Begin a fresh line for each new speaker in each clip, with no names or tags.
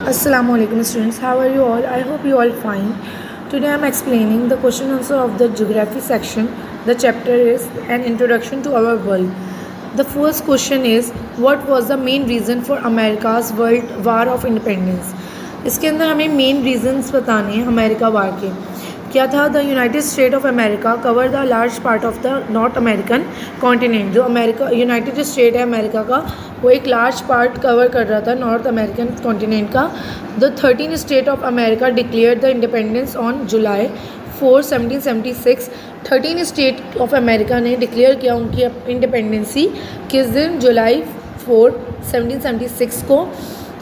Assalamu alaikum students, how are you all? I hope you all fine. Today I am explaining the question answer of the geography section. The chapter is an introduction to our world. The first question is, what was the main reason for America's World War of Independence? इसके अंदर हमें main reasons बताने हैं America वार के। क्या था? The United state of America cover the large part of the north American continent. जो America United state है अमेरिका का, वो एक लार्ज पार्ट कवर कर रहा था नॉर्थ अमेरिकन कॉन्टिनेंट का। The 13 state of America declare the independence on July 4, 1776। 13 state of America ने डिक्लेयर किया उनकी इंडिपेंडेंसी किस दिन? जुलाई 4, 1776 को।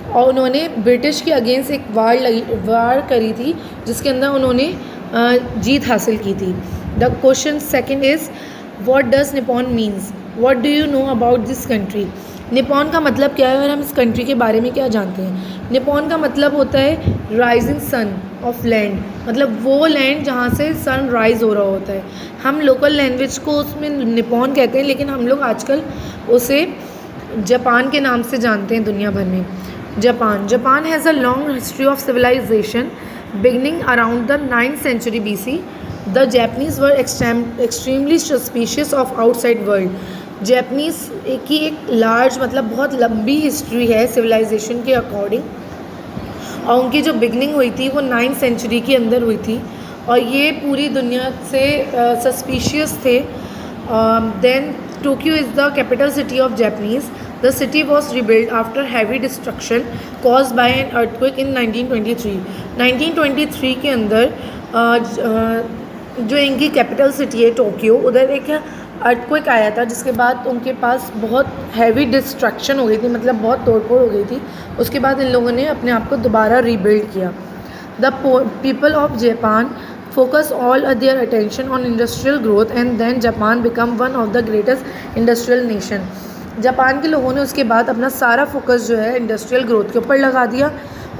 और उन्होंने ब्रिटिश के अगेंस्ट एक वार करी थी जिसके अंदर उन्होंने जीत हासिल की थी। The question second is, what does Nippon means? What do you know about this country? Nippon का मतलब क्या है और हम इस कंट्री के बारे में क्या जानते हैं? निपॉन का मतलब होता है राइजिंग सन ऑफ लैंड, मतलब वो लैंड जहाँ से सन राइज हो रहा होता है। हम लोकल लैंग्वेज को उसमें निपॉन कहते हैं, लेकिन हम लोग आजकल उसे जापान के नाम से जानते हैं दुनिया भर में। Japan has a long history of civilization beginning around the 9th century BC. The Japanese were extremely suspicious of outside world. Japanese की एक लार्ज मतलब बहुत लंबी हिस्ट्री है सिविलाइजेशन के अकॉर्डिंग, और उनकी जो बिगनिंग हुई थी वो 9th सेंचुरी के अंदर हुई थी, और ये पूरी दुनिया से सस्पिशियस थे। Then Tokyo is the capital city of Japanese. The city was rebuilt after heavy destruction caused by an earthquake in 1923. 1923 के अंदर जो इनकी कैपिटल सिटी है टोक्यो, उधर एक अर्थक्वेक आया था जिसके बाद उनके पास बहुत हैवी डिस्ट्रक्शन हो गई थी, मतलब बहुत तोड़फोड़ हो गई थी। उसके बाद इन लोगों ने अपने आप को दोबारा रीबिल्ड किया। The people of Japan focus all their attention on industrial growth and then Japan become one of the greatest industrial nation. Japan के लोगों ने उसके बाद अपना सारा फोकस जो है इंडस्ट्रियल ग्रोथ के ऊपर लगा दिया,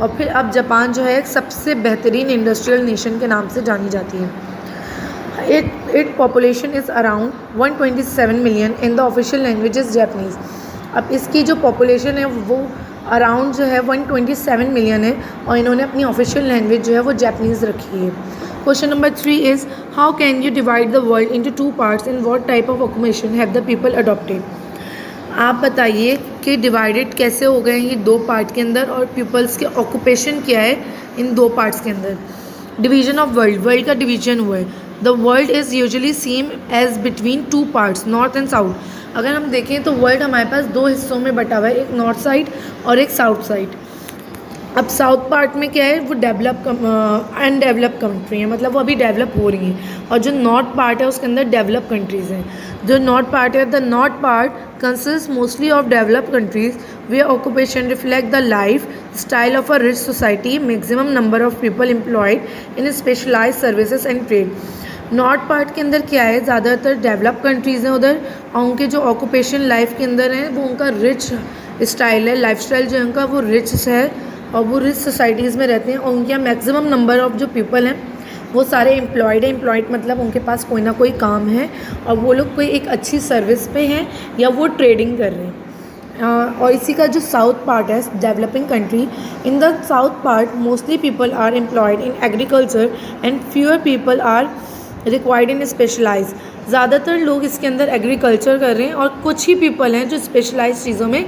और फिर अब जापान जो है एक सबसे बेहतरीन इंडस्ट्रियल नेशन के नाम से जानी जाती है। It population is around 127 million in the official language is Japanese. अब इसकी जो पॉपुलेशन है वो अराउंड जो है 127 मिलियन है, और इन्होंने अपनी ऑफिशियल लैंग्वेज जो है वो जापानीज़ रखी है। Question number 3 is, how can you divide the world into 2 parts in what type of occupation have the people adopted? आप बताइए कि डिवाइडेड कैसे हो गए ये 2 पार्ट के अंदर, और पीपल्स के ऑक्यूपेशन क्या है इन 2 पार्ट्स के अंदर। डिवीजन ऑफ वर्ल्ड का डिवीजन हुआ है। The world is usually same as between 2 parts, north and south. अगर हम देखें तो वर्ल्ड हमारे पास 2 हिस्सों में बटा हुआ है, एक नॉर्थ साइड और एक साउथ साइड। अब साउथ पार्ट में क्या है, वो अनडेवलप कंट्री है, मतलब वो अभी डेवलप हो रही हैं, और जो नॉर्थ पार्ट है उसके अंदर डेवलप कंट्रीज़ हैं। जो नॉर्थ पार्ट है, the north part consist mostly of develop countries where occupation reflect the life style of a rich society, maximum number of people employed in specialise services and trade. North part के अंदर क्या है, ज़्यादातर develop countries हैं उधर, और उनके जो ऑक्यूपेशन लाइफ के अंदर हैं वो उनका रिच स्टाइल है, लाइफ स्टाइल जो है उनका वो रिच है, और वो रिच सोसाइटीज़ में रहते हैं, और उनके यहाँ मैक्सिमम नंबर ऑफ़ जो पीपल हैं वो सारे एम्प्लॉयड हैं। एम्प्लॉयड मतलब उनके पास कोई ना कोई काम है, और वो लोग कोई एक अच्छी सर्विस पे हैं या वो ट्रेडिंग कर रहे हैं। और इसी का जो साउथ पार्ट है, developing country, in the south part mostly people are employed in agriculture and fewer people are required in specialise. ज़्यादातर लोग इसके अंदर एग्रीकल्चर कर रहे हैं, और कुछ ही पीपल हैं जो स्पेशलाइज चीज़ों में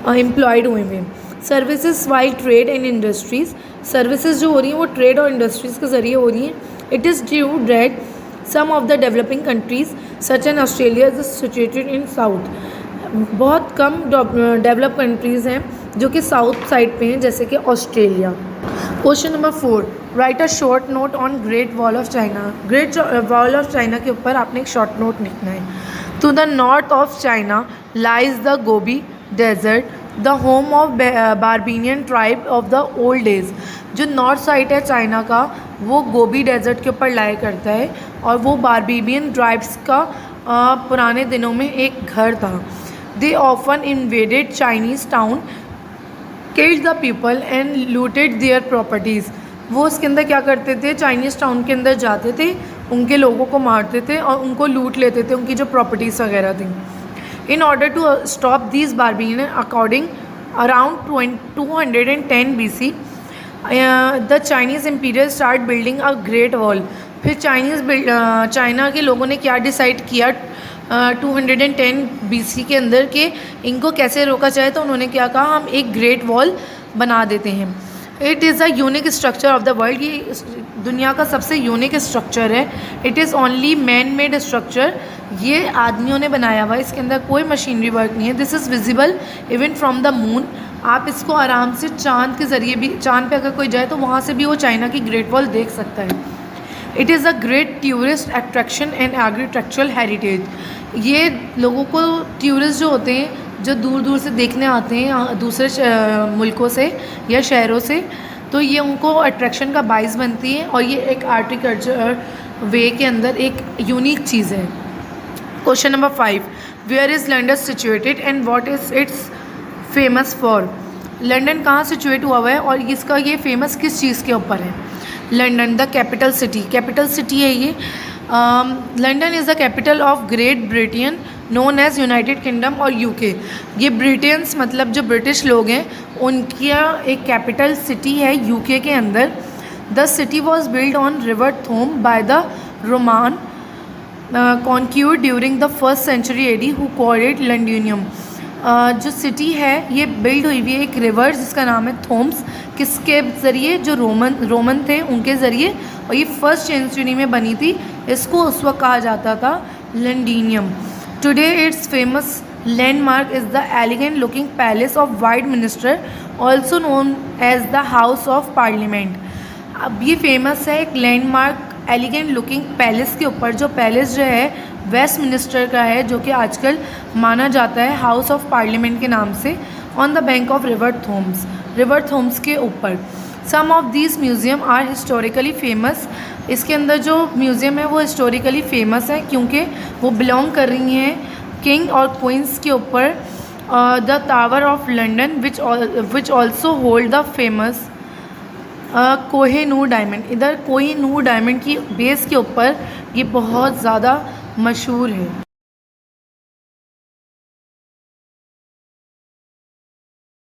एम्प्लॉयड हुए हैं। Services while trade and industries, services जो हो रही हैं वो ट्रेड और इंडस्ट्रीज़ के ज़रिए हो रही हैं। It is due that some of the developing countries such and Australia is situated in south. बहुत कम डेवलप कंट्रीज़ हैं जो कि साउथ साइड पे हैं, जैसे कि Australia. Question number 4, write a short note on great wall of China. Great wall of China के ऊपर आपने एक शॉर्ट नोट लिखना है। To the north of China lies the Gobi desert, the home of barbarian tribe of the old days. जो north side है China का वो गोबी डेजर्ट के ऊपर लाया करता है, और वो बारबीनियन ट्राइब्स का पुराने दिनों में एक घर था। They often invaded Chinese town, killed the people and looted their properties. वो उसके अंदर क्या करते थे, चाइनीज़ टाउन के अंदर जाते थे, उनके लोगों को मारते थे और उनको लूट लेते थे, उनकी जो प्रॉपर्टीज़ वगैरह थी। In order to stop these barbarians, according around 210 BC, the Chinese imperial start building a great wall. फिर चाइना के लोगों ने क्या डिसाइड किया 210 BC के अंदर कि इनको कैसे रोका जाए, तो उन्होंने क्या कहा, हम एक ग्रेट वॉल बना देते हैं। It is a unique structure of the world, ये दुनिया का सबसे यूनिक स्ट्रक्चर है। It is only man made structure, ये आदमियों ने बनाया हुआ है, इसके अंदर कोई मशीनरी वर्क नहीं है। This is visible even from the moon, आप इसको आराम से चांद के ज़रिए भी, चांद पे अगर कोई जाए तो वहाँ से भी वो चाइना की ग्रेट वॉल देख सकता है। It is a great tourist attraction and architectural heritage, ये लोगों को, टूरिस्ट जो होते हैं जो दूर दूर से देखने आते हैं दूसरे मुल्कों से या शहरों से, तो ये उनको अट्रैक्शन का बाइस बनती है, और ये एक आर्टिकल्चर वे के अंदर एक यूनिक चीज़ है। Question number 5, where is London situated and what is its famous for. London कहाँ सिचुएट हुआ हुआ है और इसका ये फेमस किस चीज़ के ऊपर है। London the capital city, capital city है ये। London is the capital of Great Britain known as United Kingdom और यूके। ये ब्रिटेन्स मतलब जो ब्रिटिश लोग हैं उनकी एक कैपिटल सिटी है यूके के अंदर। The city was build on river Thames by the Roman conquered during the first century AD who called it Londinium. जो सिटी है ये बिल्ड हुई हुई है एक रिवर जिसका नाम है थोम्स, किसके ज़रिए, जो रोमन थे उनके ज़रिए, और ये फर्स्ट सेंचुरी में बनी थी। इसको उस वक्त कहा जाता था Londinium. Today it's famous landmark is the elegant looking palace of Westminster also known as the house of parliament. अब ये फेमस है एक लैंडमार्क एलिगेंट लुकिंग पैलेस के ऊपर, जो पैलेस जो है वेस्ट मिनिस्टर का है, जो कि आजकल माना जाता है हाउस ऑफ पार्लियामेंट के नाम से, on the bank of river Thames के ऊपर। Some of these museum are historically famous, इसके अंदर जो म्यूज़ियम है वो हिस्टोरिकली फेमस है क्योंकि वो बिलोंग कर रही हैं किंग और क्वींस के ऊपर। The tower of London which also hold the famous Kohinoor diamond, इधर कोहिनूर डायमंड की बेस के ऊपर ये बहुत ज़्यादा मशहूर है।